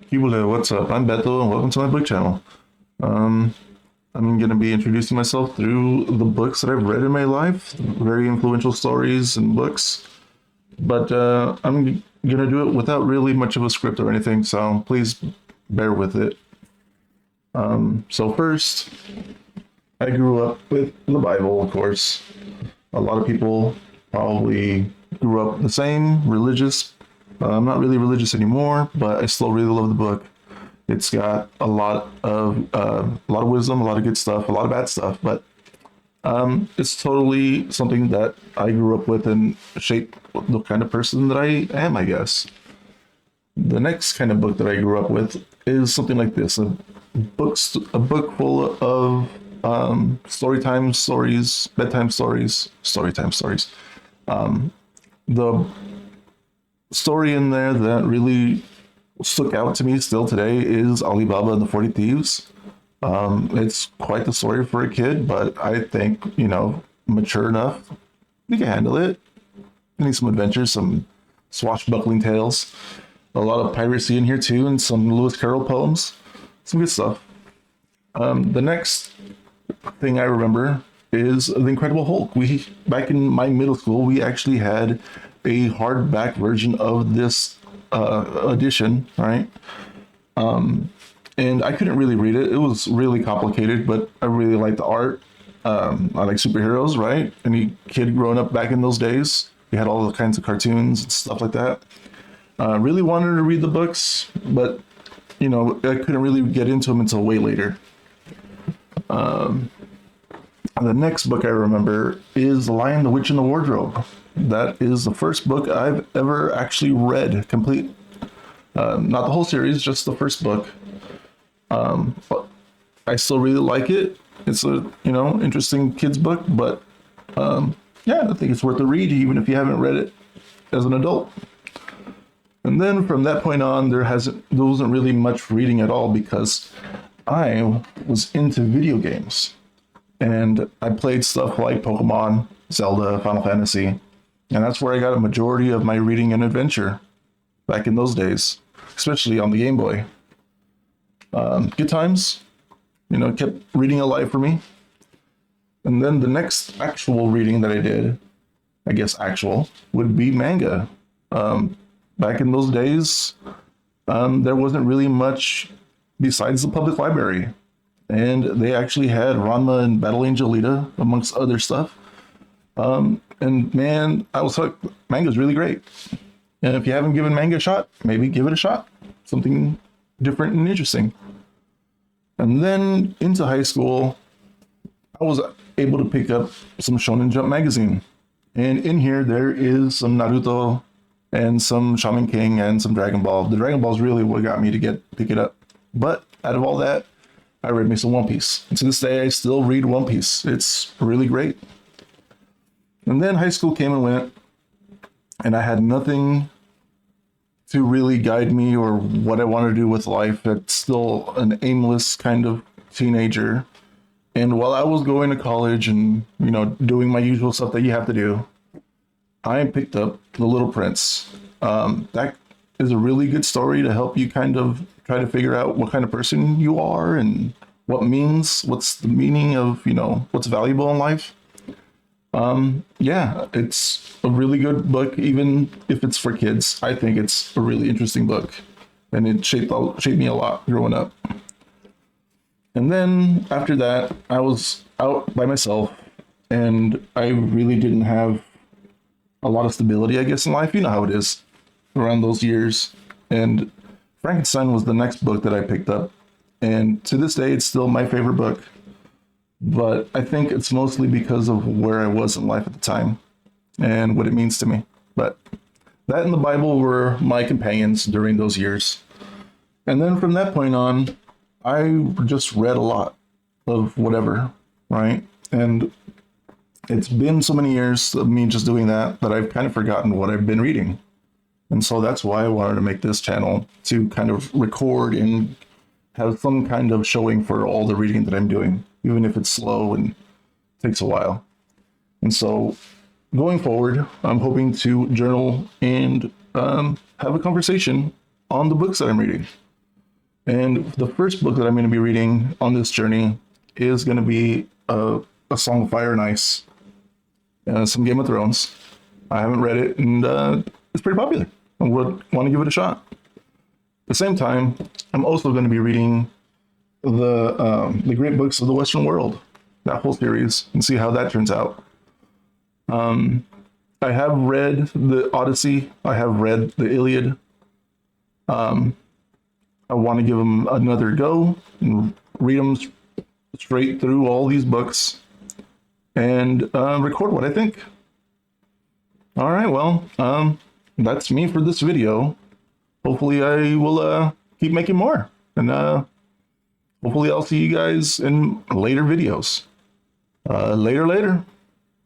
Quihúbole, what's up? I'm Beto, and welcome to my book channel. Um, I'm going to be introducing myself through the books that I've read in my life, very influential stories and books. But I'm going to do it without really much of a script or anything, so please bear with it. So first, I grew up with the Bible, of course. A lot of people probably grew up the same, religious. I'm not really religious anymore, but I still really love the book. It's got a lot of wisdom, a lot of good stuff, a lot of bad stuff, but it's totally something that I grew up with and shaped the kind of person that I am, I guess. The next kind of book that I grew up with is something like this: a book full of story time stories, bedtime stories, story time stories. The story in there that really stuck out to me still today is Alibaba and the 40 Thieves. It's quite the story for a kid, but I think, mature enough, you can handle it. You need some adventures, some swashbuckling tales, a lot of piracy in here too, and some Lewis Carroll poems. Some good stuff. The next thing I remember is The Incredible Hulk. Back in my middle school, we actually had a hardback version of this edition, right? And I couldn't really read it. It was really complicated, but I really liked the art. I like superheroes, right? Any kid growing up back in those days, we had all the kinds of cartoons and stuff like that. Really wanted to read the books, but I couldn't really get into them until way later. The next book I remember is The Lion, the Witch, and the Wardrobe. That is the first book I've ever actually read complete. Not the whole series, just the first book. But I still really like it. It's a interesting kids book, but yeah, I think it's worth a read even if you haven't read it as an adult. And then from that point on, there wasn't really much reading at all because I was into video games. And I played stuff like Pokemon, Zelda, Final Fantasy, and that's where I got a majority of my reading and adventure back in those days, especially on the Game Boy. Good times, kept reading alive for me. And then the next actual reading that I did, I guess actual, would be manga. Back in those days, there wasn't really much besides the public library. And they actually had Ranma and Battle Angel Alita, amongst other stuff. And man, I was hooked. Manga's really great. And if you haven't given manga a shot, maybe give it a shot. Something different and interesting. And then into high school, I was able to pick up some Shonen Jump magazine. And in here, there is some Naruto and some Shaman King and some Dragon Ball. The Dragon Ball is really what got me to pick it up. But out of all that, I read me some One Piece. And to this day, I still read One Piece. It's really great. And then high school came and went, and I had nothing to really guide me or what I want to do with life. It's still an aimless kind of teenager. And while I was going to college and, doing my usual stuff that you have to do, I picked up The Little Prince. That is a really good story to help you kind of try to figure out what kind of person you are and what's the meaning of, what's valuable in life. Yeah, it's a really good book, even if it's for kids. I think it's a really interesting book, and it shaped me a lot growing up. And then after that, I was out by myself, and I really didn't have a lot of stability, I guess, in life. You know how it is around those years. And Frankenstein was the next book that I picked up. And to this day, it's still my favorite book. But I think it's mostly because of where I was in life at the time and what it means to me. But that and the Bible were my companions during those years. And then from that point on, I just read a lot of whatever, right? And it's been so many years of me just doing that I've kind of forgotten what I've been reading. And so that's why I wanted to make this channel, to kind of record and have some kind of showing for all the reading that I'm doing, even if it's slow and takes a while. And so going forward, I'm hoping to journal and have a conversation on the books that I'm reading. And the first book that I'm going to be reading on this journey is going to be a Song of Fire and Ice, some Game of Thrones. I haven't read it, and it's pretty popular. I would want to give it a shot. At the same time, I'm also going to be reading the Great Books of the Western World, that whole series, and see how that turns out. I have read the Odyssey. I have read the Iliad. I want to give them another go and read them straight through all these books and record what I think. All right, well, that's me for this video. Hopefully I will keep making more, and hopefully I'll see you guys in later videos. Later.